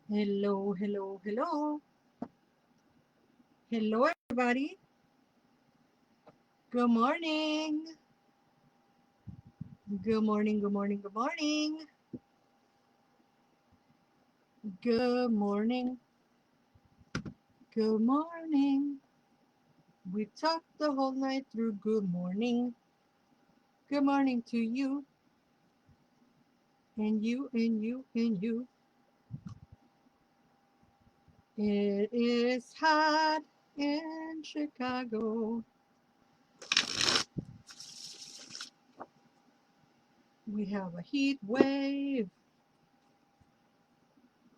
Hello, hello, hello. Hello, everybody. Good morning. Good morning, good morning, good morning. Good morning, good morning. We talked the whole night through. Good morning. Good morning to you, and you, and you, and you. It is hot in Chicago. We have a heat wave.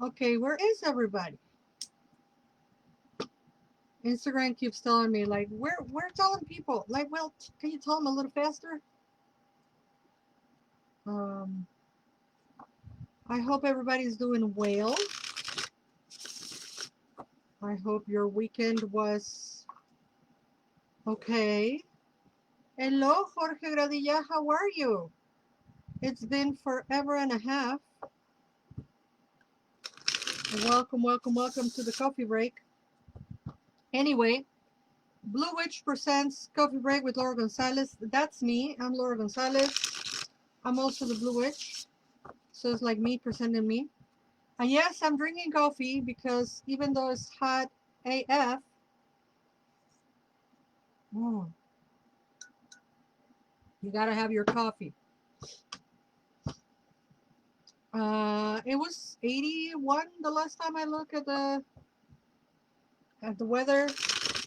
Okay, where is everybody? Instagram keeps telling me like we're telling people like, well, can you tell them a little faster? Um, I hope everybody's doing well. I hope your weekend was okay. Hello, Jorge Gradilla. How are you? It's been forever and a half. Welcome, welcome, welcome to the coffee break. Anyway, Blue Witch presents Coffee Break with Laura González. That's me. I'm Laura González. I'm also the Blue Witch. So it's like me presenting me. And yes, I'm drinking coffee because even though it's hot AF, mm, you gotta have your coffee. It was 81 the last time I looked at the weather,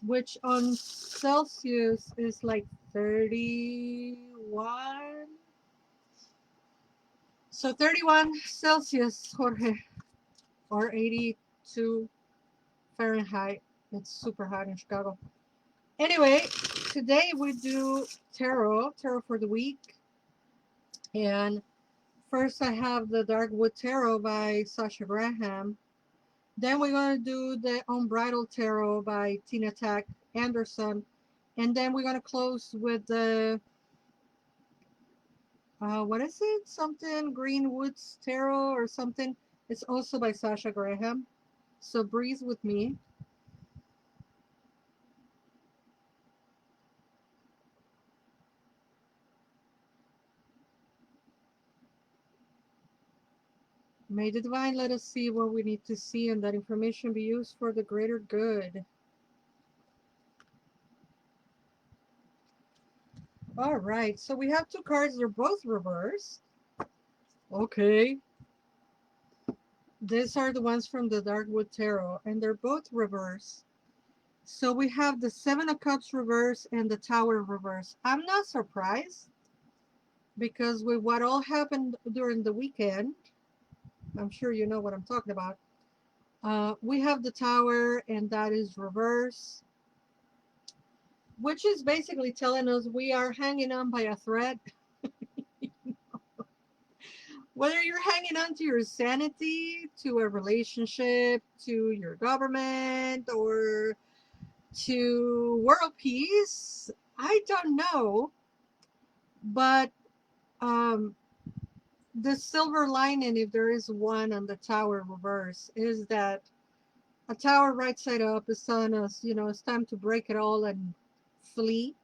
which on Celsius is like 31. So 31 Celsius, Jorge, or 82 Fahrenheit. It's super hot in Chicago. Anyway, today we do tarot for the week. And first I have the Darkwood Tarot by Sasha Graham. Then we're going to do the Unbridled Tarot by Tina Tack Anderson. And then we're going to close with the, what is it? Something Greenwoods Tarot or something. It's also by Sasha Graham. So breathe with me. May the divine let us see what we need to see and that information be used for the greater good. All right, so we have two cards. They're both reversed. Okay. These are the ones from the Darkwood Tarot, and they're both reversed. So we have the Seven of Cups reverse and the Tower reverse. I'm not surprised because with what all happened during the weekend, I'm sure you know what I'm talking about. We have the Tower, and that is reverse, which is basically telling us we are hanging on by a thread. Whether you're hanging on to your sanity, to a relationship, to your government, or to world peace, I don't know. But um, the silver lining, if there is one on the tower reverse, is that a tower right side up is telling us, it's time to break it all and flee.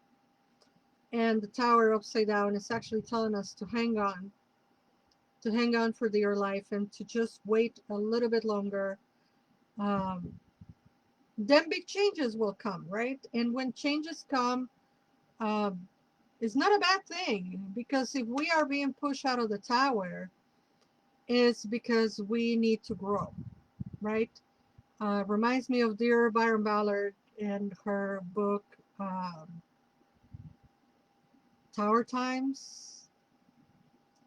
And the tower upside down is actually telling us to hang on for dear life and to just wait a little bit longer. Um, then big changes will come, right? And when changes come, um, it's not a bad thing because if we are being pushed out of the tower, it's because we need to grow, right? Reminds me of dear Byron Ballard and her book Tower Times,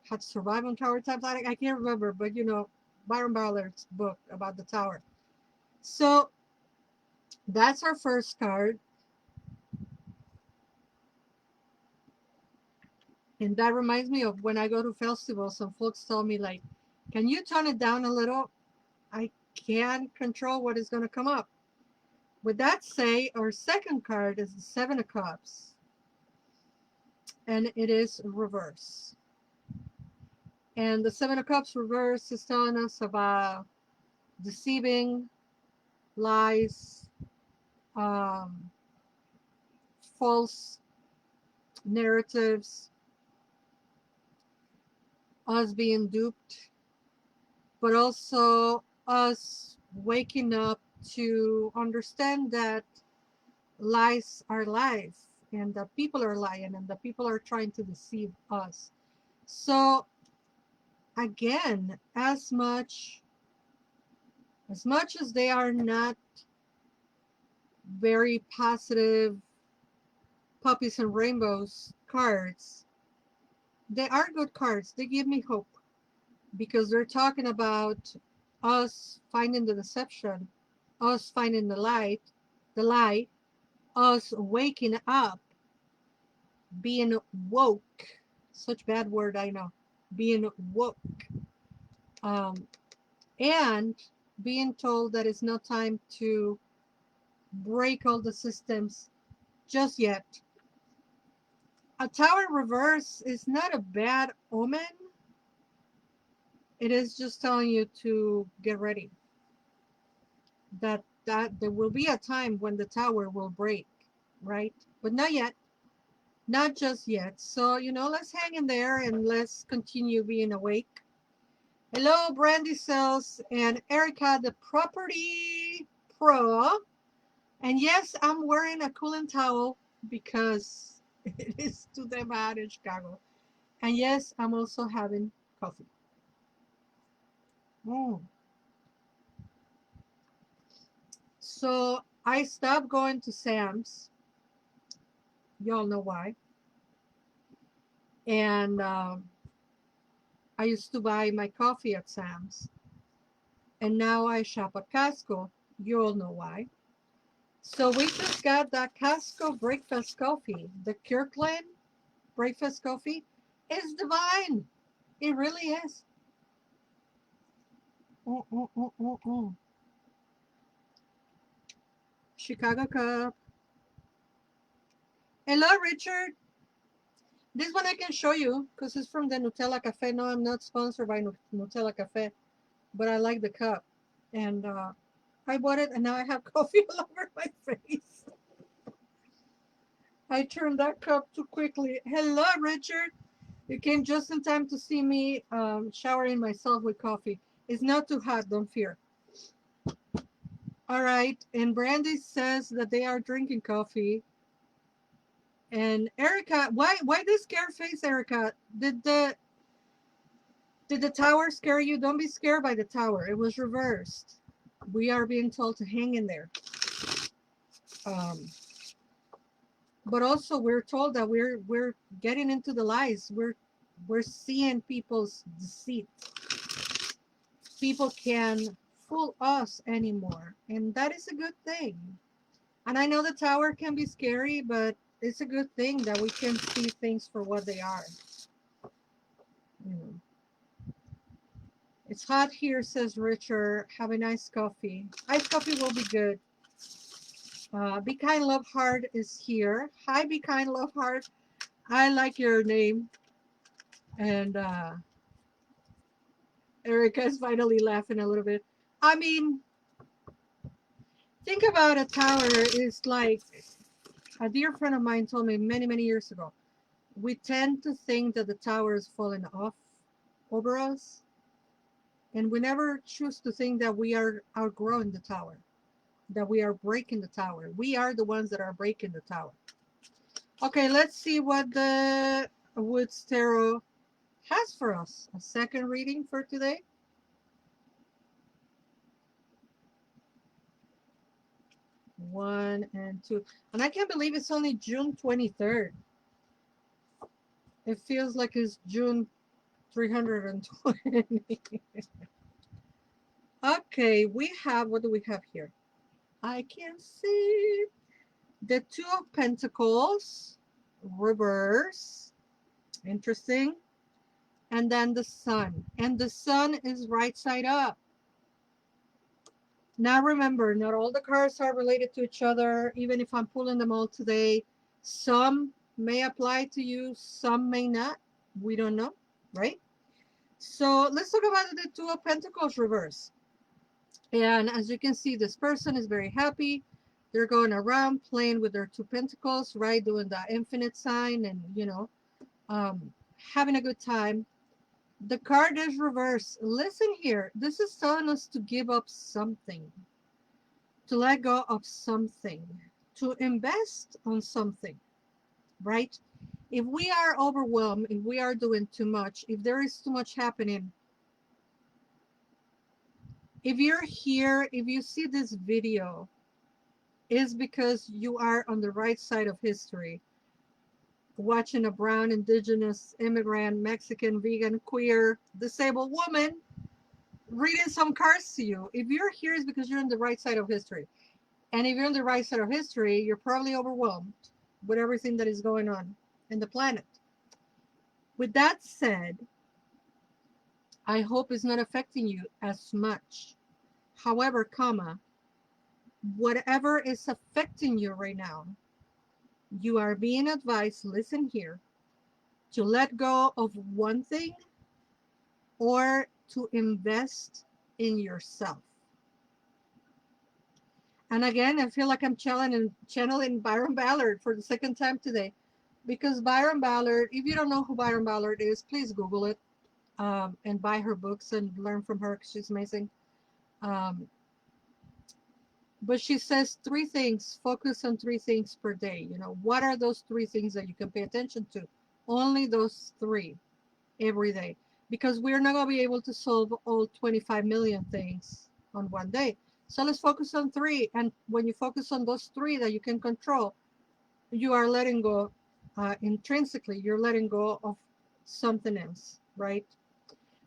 How to Survive on Tower Times. I can't remember, but Byron Ballard's book about the tower. So that's our first card. And that reminds me of when I go to festivals, some folks tell me, like, can you tone it down a little? I can't control what is going to come up. With that say, our second card is the Seven of Cups, and it is reverse. And the Seven of Cups reverse is telling us about deceiving, lies, um, false narratives, us being duped, but also us waking up to understand that lies are lies and that people are lying and that people are trying to deceive us. So again, as much as they are not very positive puppies and rainbows cards, they are good cards. They give me hope because they're talking about us finding the deception, us finding the lie, us waking up, being woke. Such bad word, I know. Being woke. Um, and being told that it's not time to break all the systems just yet. A tower reverse is not a bad omen. It is just telling you to get ready. That there will be a time when the tower will break, right? But not yet. Not just yet. So, let's hang in there and let's continue being awake. Hello, Brandy Cells and Erica, the property pro. And yes, I'm wearing a cooling towel because it is too damn hot in Chicago. And yes, I'm also having coffee. Mm. So I stopped going to Sam's. Y'all know why. And I used to buy my coffee at Sam's. And now I shop at Costco. You all know why. So we just got that Costco breakfast coffee. The Kirkland breakfast coffee is divine. It really is. Mm, mm, mm, mm, mm. Chicago Cup. Hello, Richard. This one I can show you because it's from the Nutella Cafe. No, I'm not sponsored by Nutella Cafe, but I like the cup. And I bought it and now I have coffee all over my face. I turned that cup too quickly. Hello, Richard. You came just in time to see me showering myself with coffee. It's not too hot, don't fear. All right. And Brandy says that they are drinking coffee. And Erica, why this scare face, Erica? Did the tower scare you? Don't be scared by the tower. It was reversed. We are being told to hang in there. Um, but also we're told that we're getting into the lies. We're seeing people's deceit. People can fool us anymore, and that is a good thing. And I know the tower can be scary, but it's a good thing that we can see things for what they are. Mm. It's hot here, says Richard. Have a nice coffee. Iced coffee will be good. Be Kind Love Heart is here. Hi, Be Kind Love Heart. I like your name. And Erica is finally laughing a little bit. I mean, think about a tower is like a dear friend of mine told me many, many years ago. We tend to think that the tower is falling off over us, and we never choose to think that we are outgrowing the tower, that we are breaking the tower. We are the ones that are breaking the tower. Okay, let's see what the Woods Tarot has for us. A second reading for today. One and two. And I can't believe it's only June 23rd. It feels like it's June 320. Okay, we have, what do we have here? I can see the Two of Pentacles, reverse. Interesting. And then the Sun. And the Sun is right side up. Now remember, not all the cards are related to each other, even if I'm pulling them all today. Some may apply to you, some may not. We don't know, right? So let's talk about the Two of Pentacles reverse. And as you can see, this person is very happy. They're going around playing with their two pentacles, right? Doing the infinite sign and, um, having a good time. The card is reversed. Listen here. This is telling us to give up something, to let go of something, to invest on something, right? If we are overwhelmed, if we are doing too much, if there is too much happening, if you're here, if you see this video, is because you are on the right side of history, watching a brown, indigenous, immigrant, Mexican, vegan, queer, disabled woman reading some cards to you. If you're here, it's because you're on the right side of history. And if you're on the right side of history, you're probably overwhelmed with everything that is going on in the planet. With that said, I hope it's not affecting you as much. However, whatever is affecting you right now, you are being advised, listen here, to let go of one thing or to invest in yourself. And again, I feel like I'm channeling Byron Ballard for the second time today, because Byron Ballard, if you don't know who Byron Ballard is, please Google it, and buy her books and learn from her because she's amazing. Um, but she says three things, focus on three things per day. What are those three things that you can pay attention to? Only those three every day, because we're not going to be able to solve all 25 million things on one day. So let's focus on three. And when you focus on those three that you can control, you are letting go intrinsically, you're letting go of something else, right?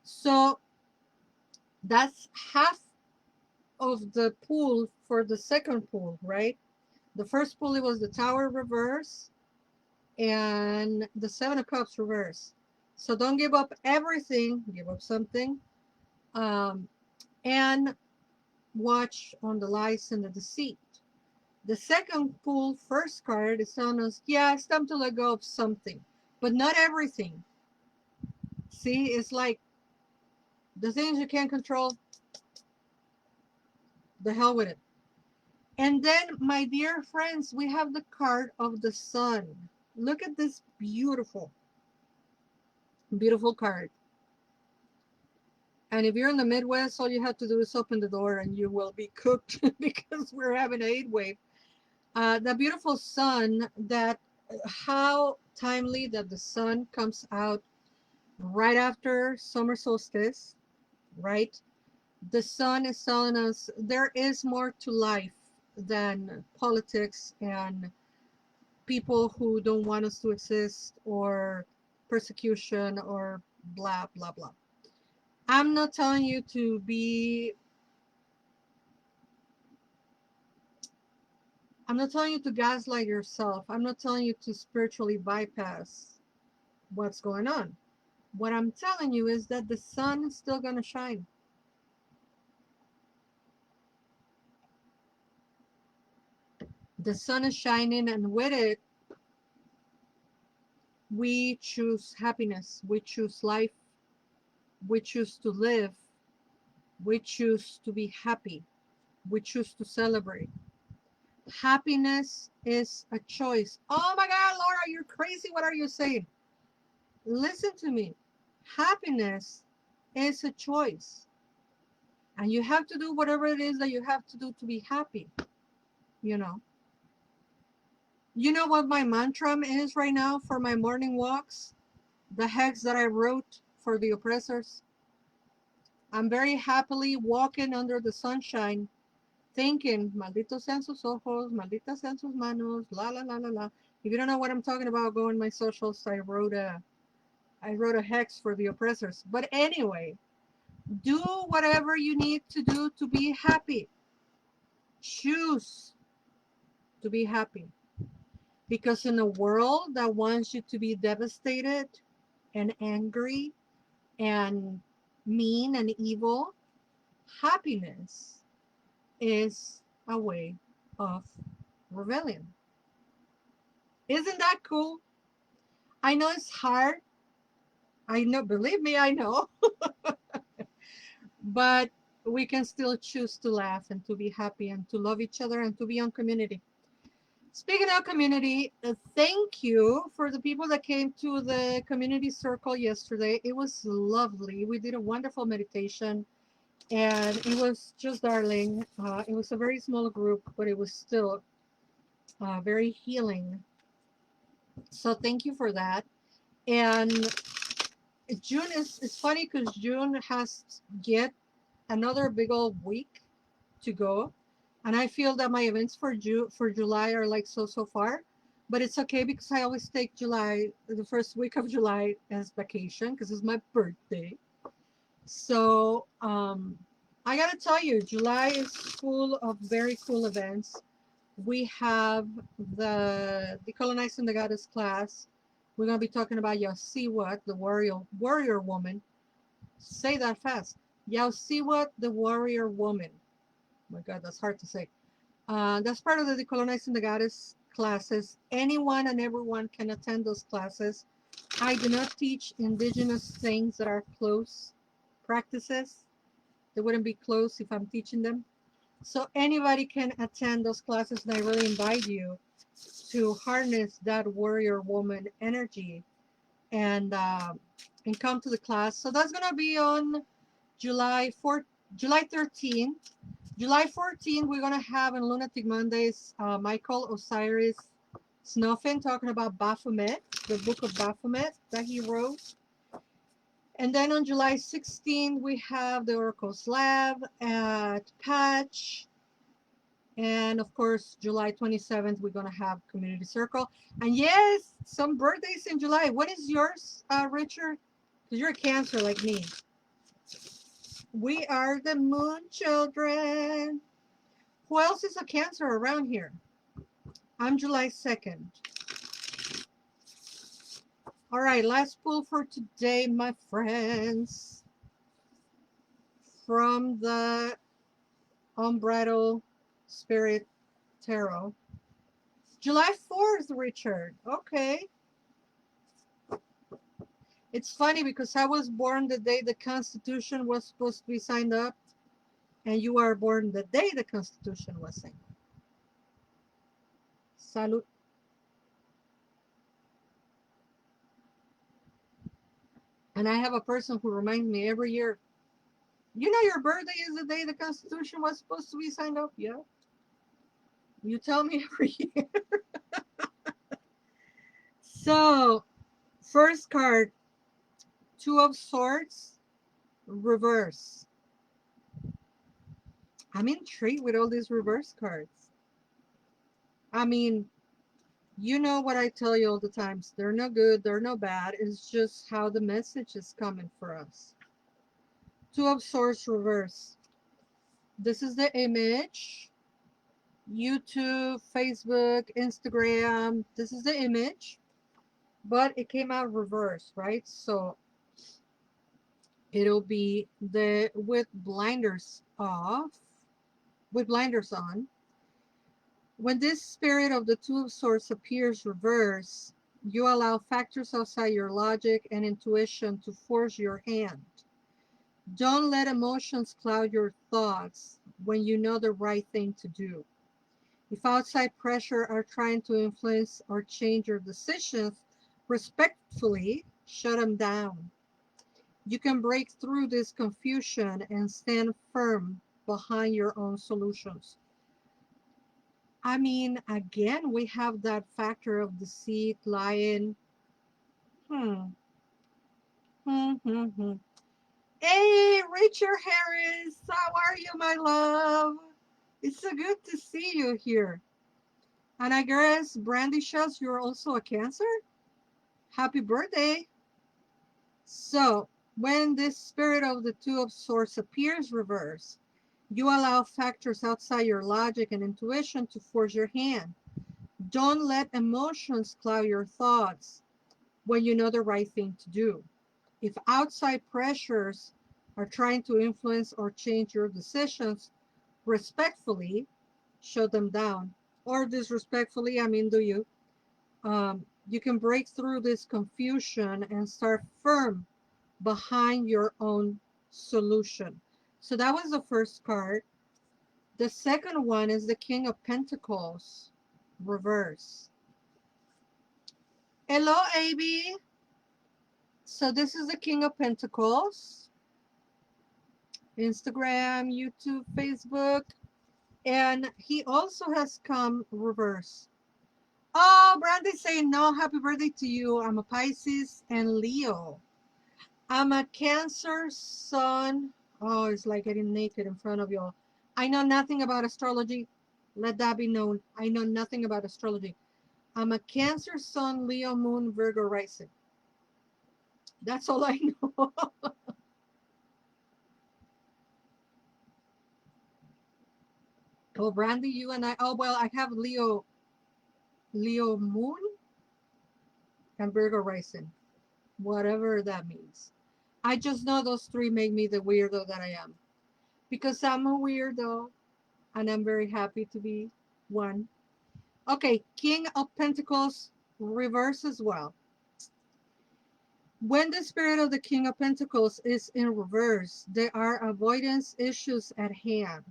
So that's half of the pool for the second pool, right? The first pool, it was the Tower reverse and the Seven of Cups reverse. So don't give up everything, give up something. And watch on the lies and the deceit. The second pool, first card, is telling us, yeah, it's time to let go of something, but not everything. See, it's like the things you can't control, the hell with it. And then, my dear friends, we have the card of the sun. Look at this beautiful, beautiful card. And if you're in the Midwest, all you have to do is open the door and you will be cooked because we're having a heat wave. The beautiful sun, that how timely that the sun comes out right after summer solstice, right? The sun is telling us there is more to life than politics and people who don't want us to exist, or persecution, or blah, blah, blah. I'm not telling you to be, I'm not telling you to gaslight yourself. I'm not telling you to spiritually bypass what's going on. What I'm telling you is that the sun is still going to shine. The sun is shining, and with it, we choose happiness, we choose life, we choose to live, we choose to be happy, we choose to celebrate. Happiness is a choice. Oh my God, Laura, you're crazy. What are you saying? Listen to me. Happiness is a choice. And you have to do whatever it is that you have to do to be happy. You know. You know what my mantra is right now for my morning walks? The hex that I wrote for the oppressors. I'm very happily walking under the sunshine, thinking, malditos sean sus ojos, malditas sean sus manos, la la la la la. If you don't know what I'm talking about, go on my socials. I wrote a hex for the oppressors. But anyway, do whatever you need to do to be happy. Choose to be happy. Because in a world that wants you to be devastated and angry and mean and evil, happiness is a way of rebellion. Isn't that cool? I know it's hard. I know, believe me, I know. But we can still choose to laugh and to be happy and to love each other and to be on community. Speaking of community, thank you for the people that came to the community circle yesterday. It was lovely. We did a wonderful meditation and it was just darling. It was a very small group, but it was still very healing. So thank you for that. And June is it's funny because June has yet another big old week to go, and I feel that my events for July are like so far, but it's okay because I always take July, the first week of July, as vacation because it's my birthday. So I gotta tell you, July is full of very cool events. We have the Decolonizing the Goddess class. We're gonna be talking about Yaocihuatl, the warrior woman. Say that fast. Yaocihuatl, the warrior woman. Oh my God, that's hard to say. That's part of the Decolonizing the Goddess classes. Anyone and everyone can attend those classes. I do not teach indigenous things that are close practices. They wouldn't be close if I'm teaching them. So anybody can attend those classes, and I really invite you to harness that warrior woman energy and uh, and come to the class. So that's gonna be on July 4th, July 13th. July 14th, we're gonna have in Lunatic Mondays Michael Osiris Snuffin talking about Baphomet, the book of Baphomet that he wrote. And then on July 16th, we have the Oracle's Lab at Patch. And of course, July 27th, we're going to have Community Circle. And yes, some birthdays in July. What is yours, Richard? Because you're a Cancer like me. We are the Moon Children. Who else is a Cancer around here? I'm July 2nd. All right, last pull for today, my friends. From the Umbrattle Spirit Tarot. July 4th, Richard. Okay. It's funny because I was born the day the Constitution was supposed to be signed up, and you are born the day the Constitution was signed up. Salud. And I have a person who reminds me every year, you know your birthday is the day the Constitution was supposed to be signed up? Yeah. You tell me every year. So, first card, Two of Swords, reverse. I'm intrigued with all these reverse cards. I mean, you know what I tell you all the times. They're no good, they're no bad. It's just how the message is coming for us. Two of Swords reverse. This is the image. YouTube, Facebook, Instagram. This is the image. But it came out reverse, right? So it'll be the with blinders off, with blinders on. When this spirit of the Two of Swords appears reverse, you allow factors outside your logic and intuition to force your hand. Don't let emotions cloud your thoughts when you know the right thing to do. If outside pressure are trying to influence or change your decisions, respectfully shut them down. You can break through this confusion and stand firm behind your own solutions. I mean, again, we have that factor of deceit, lying. Hmm. Hmm, hmm, hmm. Hey, Richard Harris, how are you, my love? It's so good to see you here. And I guess Brandy shows you're also a Cancer? Happy birthday. So, when this spirit of the Two of Swords appears reverse, you allow factors outside your logic and intuition to force your hand. Don't let emotions cloud your thoughts when you know the right thing to do. If outside pressures are trying to influence or change your decisions, respectfully shut them down. Or disrespectfully, I mean, do you? You can break through this confusion and start firm behind your own solution. So that was the first card. The second one is the King of Pentacles, reverse. Hello, AB. So this is the King of Pentacles. Instagram, YouTube, Facebook. And he also has come reverse. Oh, Brandy's saying no, happy birthday to you. I'm a Pisces and Leo. I'm a Cancer Sun. Oh, it's like getting naked in front of y'all. I know nothing about astrology. Let that be known. I know nothing about astrology. I'm a Cancer Sun, Leo Moon, Virgo Rising. That's all I know. Oh, Brandy, you and I. Oh, well, I have Leo Moon and Virgo Rising. Whatever that means. I just know those three make me the weirdo that I am. Because I'm a weirdo and I'm very happy to be one. Okay, King of Pentacles, reverse as well. When the spirit of the King of Pentacles is in reverse, there are avoidance issues at hand.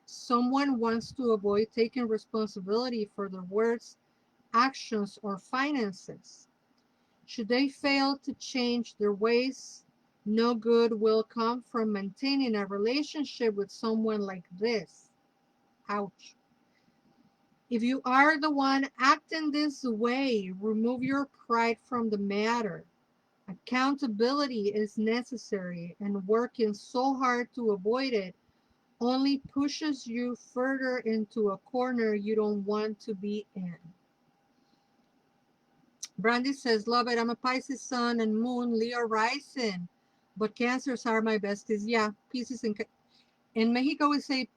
Someone wants to avoid taking responsibility for their words, actions, or finances. Should they fail to change their ways, no good will come from maintaining a relationship with someone like this. Ouch. If you are the one acting this way, remove your pride from the matter. Accountability is necessary, and working so hard to avoid it only pushes you further into a corner you don't want to be in. Brandy says, love it. I'm a Pisces sun and moon, Leo rising, but Cancers are my besties. Yeah, Pisces and in Mexico we say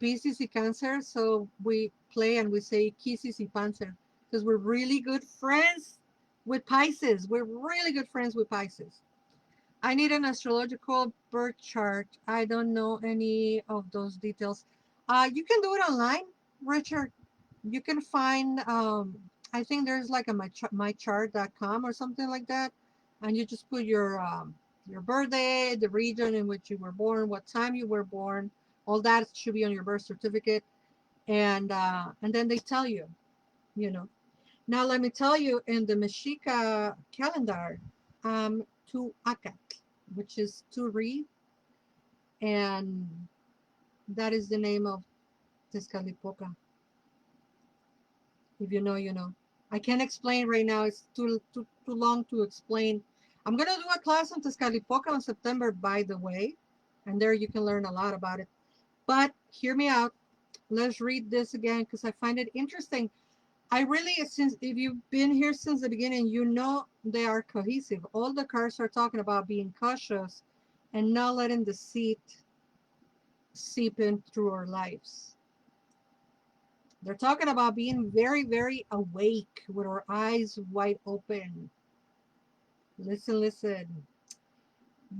Pisces y Cancer, so we play and we say Kisses y Panzer because we're really good friends with Pisces. We're really good friends with Pisces. I need an astrological birth chart. I don't know any of those details. You can do it online, Richard. You can find, I think there's like a mychart.com or something like that, and you just put your birthday, the region in which you were born, what time you were born, all that should be on your birth certificate, and then they tell you, you know. Now let me tell you, in the Mexica calendar, to Acat, which is to read, and that is the name of Tezcatlipoca. If you know, you know. I can't explain right now. It's too long to explain. I'm gonna do a class on Tezcatlipoca in September, by the way, and there you can learn a lot about it. But hear me out. Let's read this again because I find it interesting. I really, since if you've been here since the beginning, you know they are cohesive. All the cards are talking about being cautious and not letting the seed seep in through our lives. They're talking about being very, very awake with our eyes wide open. Listen, listen.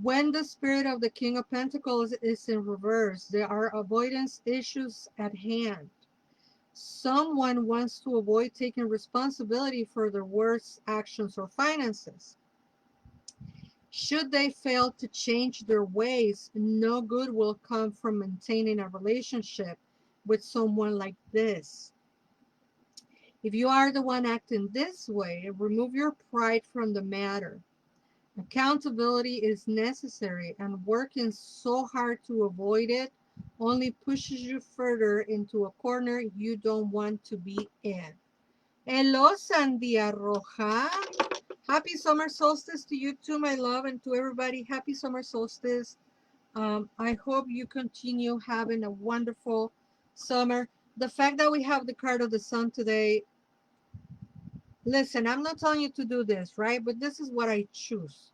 When the spirit of the King of Pentacles is in reverse, there are avoidance issues at hand. Someone wants to avoid taking responsibility for their words, actions, or finances. Should they fail to change their ways, no good will come from maintaining a relationship with someone like this. If you are the one acting this way, remove your pride from the matter. Accountability is necessary, and working so hard to avoid it only pushes you further into a corner you don't want to be in. Hello, Sandia Roja. Happy summer solstice to you too, my love, and to everybody. Happy summer solstice. I hope you continue having a wonderful summer. The fact that we have the card of the sun today, listen, I'm not telling you to do this, right? But this is what I choose.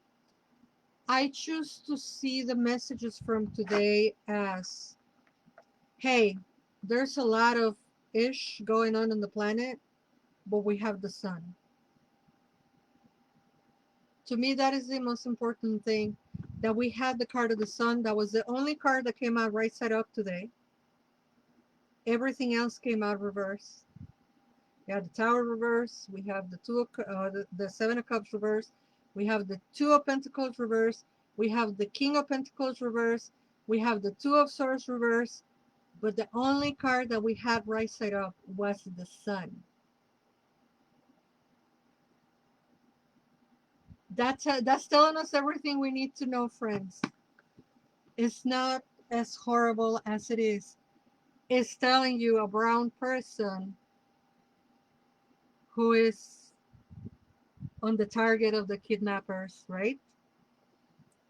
I choose to see the messages from today as, hey, there's a lot of ish going on the planet, but we have the sun. To me, that is the most important thing, that we had the card of the sun. That was the only card that came out right side up today. Everything else came out reverse. We have the Tower reverse. We have the Seven of Cups reverse. We have the Two of Pentacles reverse. We have the King of Pentacles reverse. We have the Two of Swords reverse, but the only card that we had right side up was the Sun. That's telling us everything we need to know, friends. It's not as horrible as it is. It's telling you a brown person who is on the target of the kidnappers, right?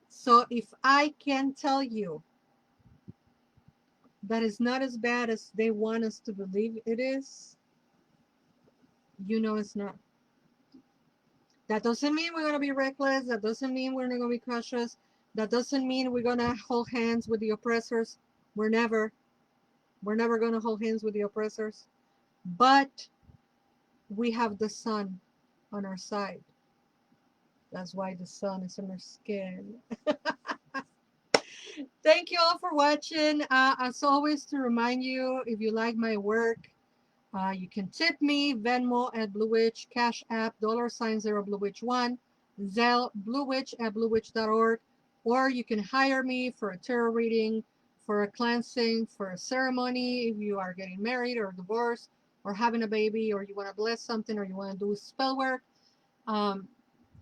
So if I can tell you that is not as bad as they want us to believe it is, you know it's not. That doesn't mean we're going to be reckless. That doesn't mean we're not going to be cautious. That doesn't mean we're going to hold hands with the oppressors. We're never going to hold hands with the oppressors. But we have the sun on our side. That's why the sun is on our skin. Thank you all for watching. As always, to remind you, if you like my work, you can tip me, Venmo at bluewitch, Cash App, $0 bluewitch1, Zelle, bluewitch at bluewitch.org, or you can hire me for a tarot reading, for a cleansing, for a ceremony, if you are getting married or divorced, or having a baby, or you want to bless something, or you want to do spell work.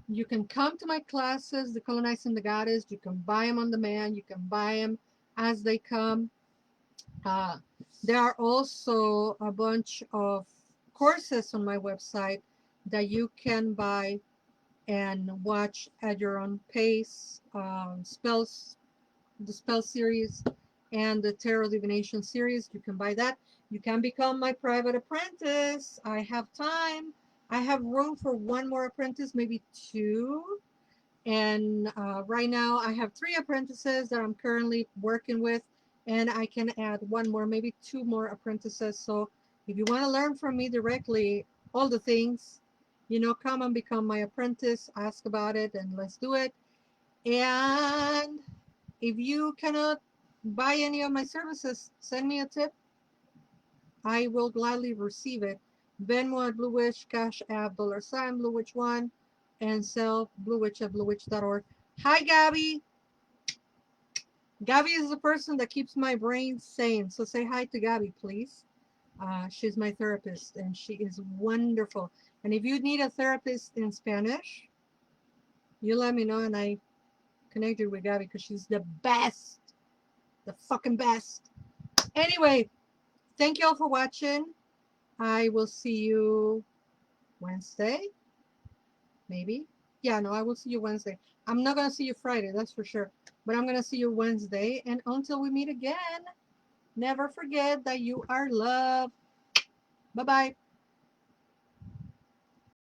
You can come to my classes, The Colonizing the Goddess. You can buy them on demand. You can buy them as they come. There are also a bunch of courses on my website that you can buy and watch at your own pace. Spells, the spell series and the tarot divination series, you can buy that. You can become my private apprentice. I have time. I have room for one more apprentice, maybe two. And right now I have 3 apprentices that I'm currently working with, and I can add one more, maybe 2 more apprentices. So if you want to learn from me directly all the things, you know, come and become my apprentice, ask about it, and let's do it. And if you cannot buy any of my services, send me a tip. I will gladly receive it. Venmo at bluewitch, Cash App, $, bluewitch1, and Zelle, bluewitch at bluewitch.org. Hi, Gabby. Gabby is the person that keeps my brain sane. So say hi to Gabby, please. She's my therapist, and she is wonderful. And if you need a therapist in Spanish, you let me know, and I connect you with Gabby because she's the best. The fucking best. Anyway, thank you all for watching. I will see you Wednesday. Maybe. Yeah, no, I will see you Wednesday. I'm not going to see you Friday, that's for sure. But I'm going to see you Wednesday. And until we meet again, never forget that you are loved. Bye-bye.